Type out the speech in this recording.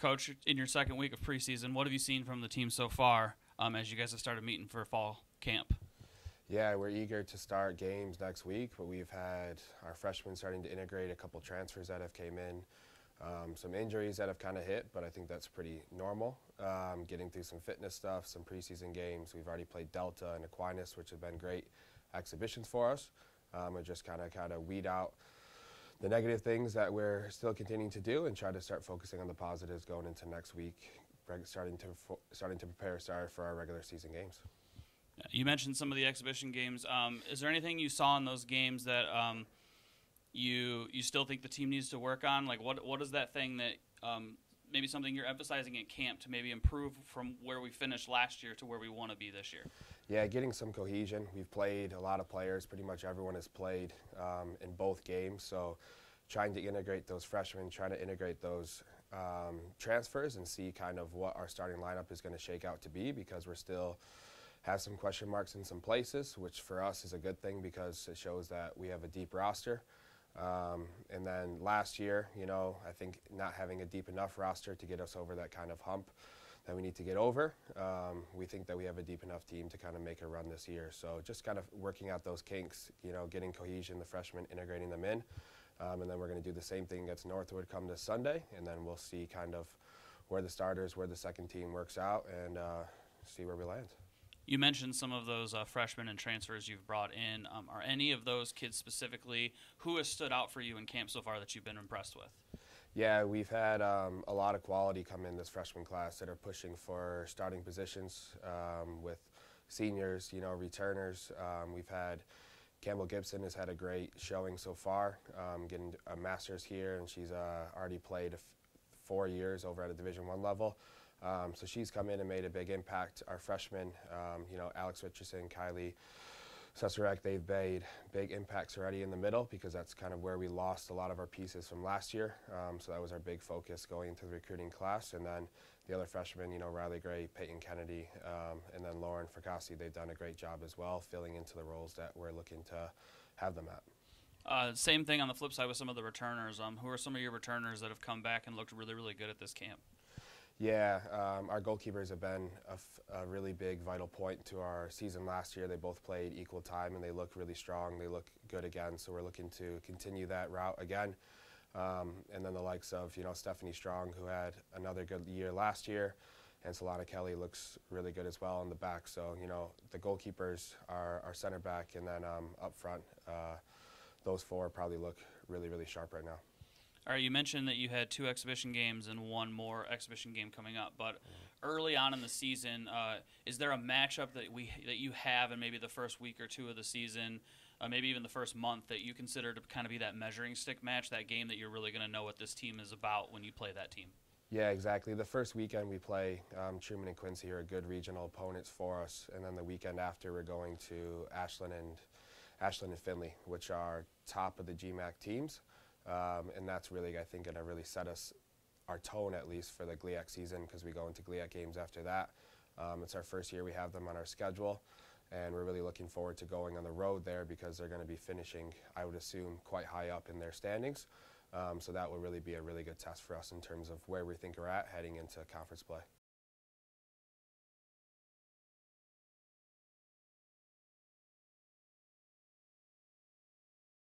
Coach, in your second week of preseason, what have you seen from the team so far as you guys have started meeting for fall camp? Yeah, we're eager to start games next week, but we've had our freshmen starting to integrate, a couple transfers that have came in, some injuries that have kind of hit, but I think that's pretty normal. Getting through some fitness stuff, some preseason games. We've already played Delta and Aquinas, which have been great exhibitions for us. And just kind of weed out the negative things that we're still continuing to do and try to start focusing on the positives going into next week, starting to prepare for our regular season games. You mentioned some of the exhibition games. Is there anything you saw in those games that you still think the team needs to work on? Like, what is that thing that maybe something you're emphasizing at camp to maybe improve from where we finished last year to where we want to be this year? Yeah, getting some cohesion. We've played a lot of players. Pretty much everyone has played in both games. So trying to integrate those freshmen, trying to integrate those transfers and see kind of what our starting lineup is going to shake out to be, because we're still have some question marks in some places, which for us is a good thing because it shows that we have a deep roster. And then last year, I think not having a deep enough roster to get us over that kind of hump that we need to get over, we think that we have a deep enough team to kind of make a run this year. So just kind of working out those kinks, getting cohesion, the freshmen, integrating them in. And then we're going to do the same thing against Northwood come this Sunday, and then we'll see kind of where the starters, where the second team works out, and see where we land. You mentioned some of those freshmen and transfers you've brought in. Are any of those kids specifically who has stood out for you in camp so far that you've been impressed with? Yeah, we've had a lot of quality come in this freshman class that are pushing for starting positions with seniors, returners. We've had Campbell Gibson has had a great showing so far, getting a master's here, and she's already played 4 years over at a Division I level. So she's come in and made a big impact. Our freshmen, Alex Richardson, Kylie Sesarek, they've made big impacts already in the middle, because that's kind of where we lost a lot of our pieces from last year. So that was our big focus going into the recruiting class. And then the other freshmen, Riley Gray, Peyton Kennedy, and then Lauren Fracassi, they've done a great job as well, filling into the roles that we're looking to have them at. Same thing on the flip side with some of the returners. Who are some of your returners that have come back and looked really, really good at this camp? Yeah, our goalkeepers have been a really big, vital point to our season last year. They both played equal time, and they look really strong. They look good again, so we're looking to continue that route again. And then the likes of, Stephanie Strong, who had another good year last year, and Solana Kelly looks really good as well on the back. So, the goalkeepers are our center back, and then up front, those four probably look really, really sharp right now. All right, you mentioned that you had 2 exhibition games and 1 more exhibition game coming up, but early on in the season, is there a matchup that you have in maybe the first week or 2 of the season, maybe even the first month, that you consider to kind of be that measuring stick match, that game that you're really going to know what this team is about when you play that team? Yeah, exactly. The first weekend we play Truman and Quincy are good regional opponents for us, and then the weekend after we're going to Ashland and Findlay, which are top of the GMAC teams. And that's really, I think, going to really set our tone, at least for the GLIAC season, because we go into GLIAC games after that. It's our first year we have them on our schedule, and we're really looking forward to going on the road there, because they're going to be finishing, I would assume, quite high up in their standings. So that will really be a really good test for us in terms of where we think we're at heading into conference play.